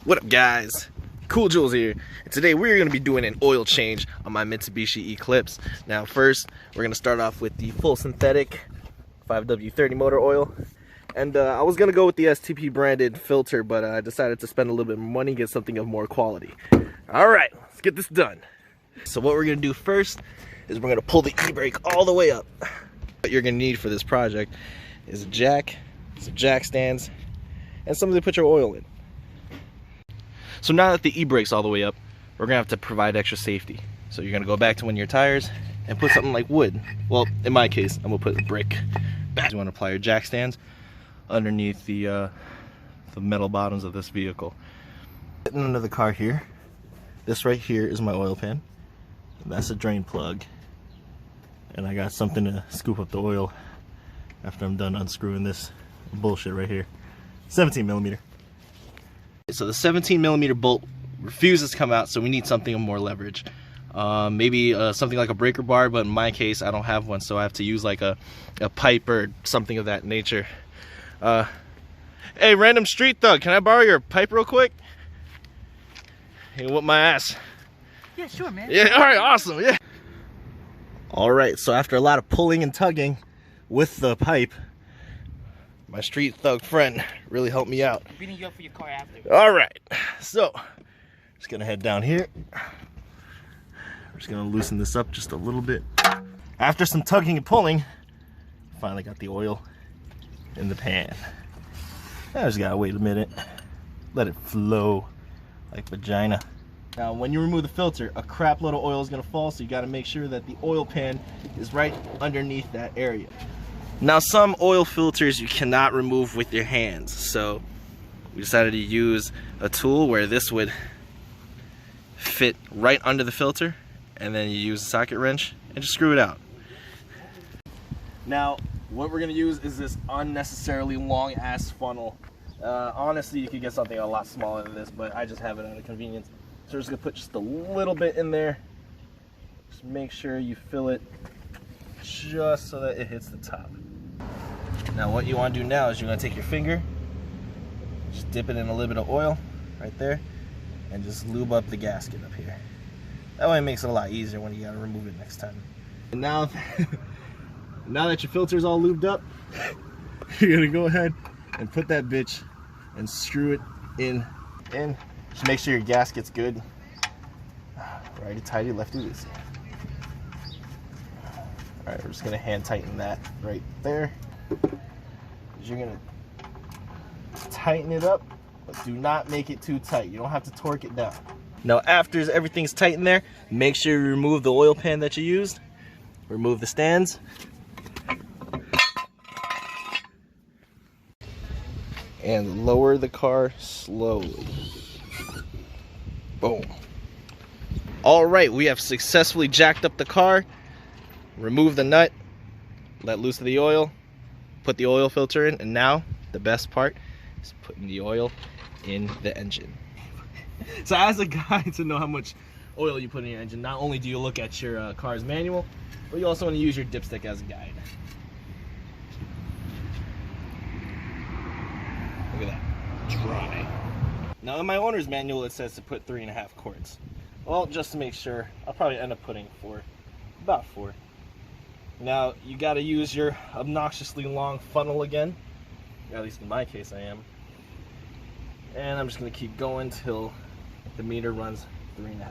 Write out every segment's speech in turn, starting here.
What up, guys? Cool Jules here, and today we're going to be doing an oil change on my Mitsubishi Eclipse. Now first, we're going to start off with the full synthetic 5W30 motor oil. And I was going to go with the STP branded filter, but I decided to spend a little bit more money and get something of more quality. Alright, let's get this done. So what we're going to do first is we're going to pull the e-brake all the way up. What you're going to need for this project is a jack, some jack stands, and something to put your oil in. So now that the e-brake's all the way up, we're gonna have to provide extra safety. So you're gonna go back to one of your tires and put something like wood. Well, in my case, I'm gonna put a brick back. You wanna apply your jack stands underneath the metal bottoms of this vehicle. Sitting under the car here, this right here is my oil pan. That's a drain plug. And I got something to scoop up the oil after I'm done unscrewing this bullshit right here. 17mm. So the 17mm bolt refuses to come out, so we need something of more leverage. Maybe something like a breaker bar, but in my case I don't have one, so I have to use like a pipe or something of that nature. Hey, random street thug, can I borrow your pipe real quick? Hey, whoop my ass. Yeah, sure, man. Yeah, alright, awesome, yeah. Alright, so after a lot of pulling and tugging with the pipe, my street thug friend really helped me out. I'm beating you up for your car after. Alright, so just gonna head down here. We're just gonna loosen this up just a little bit. After some tugging and pulling, finally got the oil in the pan. I just gotta wait a minute, let it flow like vagina. Now when you remove the filter, a crap load of oil is gonna fall, so you gotta make sure that the oil pan is right underneath that area. Now some oil filters you cannot remove with your hands, so we decided to use a tool where this would fit right under the filter, and then you use a socket wrench and just screw it out. Now what we're going to use is this unnecessarily long ass funnel. Honestly, you could get something a lot smaller than this, but I just have it out of convenience. So we're just going to put just a little bit in there. Just make sure you fill it just so that it hits the top. Now what you want to do now is you're going to take your finger, just dip it in a little bit of oil right there, and just lube up the gasket up here. That way it makes it a lot easier when you got to remove it next time. And now that your filter's all lubed up, you're going to go ahead and put that bitch and screw it in. Just make sure your gasket's good. Righty tighty, lefty loosey. Alright, we're just going to hand tighten that right there. You're going to tighten it up, but do not make it too tight. You don't have to torque it down. Now after everything's tightened there, make sure you remove the oil pan that you used. Remove the stands. And lower the car slowly. Boom. Alright, we have successfully jacked up the car. Remove the nut, let loose of the oil, put the oil filter in, and now the best part is putting the oil in the engine. So as a guide to know how much oil you put in your engine, not only do you look at your car's manual, but you also want to use your dipstick as a guide. Look at that, dry. Now in my owner's manual it says to put 3.5 quarts. Well, just to make sure, I'll probably end up putting about 4. Now you got to use your obnoxiously long funnel again, at least in my case I am, and I'm just going to keep going till the meter runs 3.5.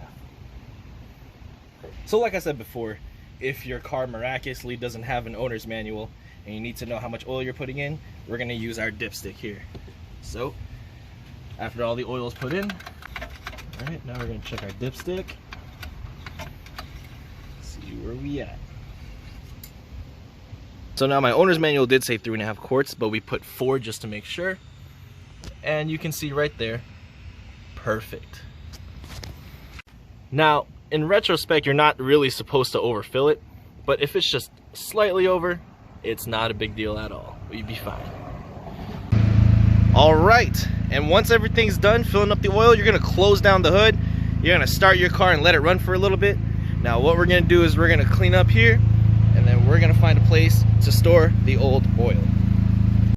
So like I said before, if your car miraculously doesn't have an owner's manual and you need to know how much oil you're putting in, we're going to use our dipstick here. So after all the oil is put in, alright, now we're going to check our dipstick, see where we at. So now my owner's manual did say 3.5 quarts, but we put 4 just to make sure. And you can see right there, perfect. Now, in retrospect, you're not really supposed to overfill it, but if it's just slightly over, it's not a big deal at all. You'd be fine. All right, and once everything's done filling up the oil, you're gonna close down the hood. You're gonna start your car and let it run for a little bit. Now what we're gonna do is we're gonna clean up here, and then we're gonna find a place to store the old oil.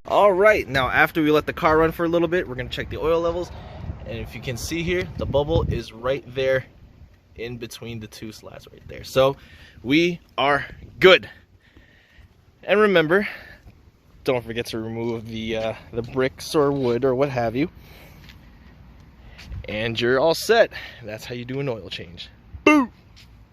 All right, now after we let the car run for a little bit, we're gonna check the oil levels, And if you can see here, the bubble is right there in between the two slats right there. So we are good. And remember, don't forget to remove the bricks or wood or what have you. And you're all set. That's how you do an oil change.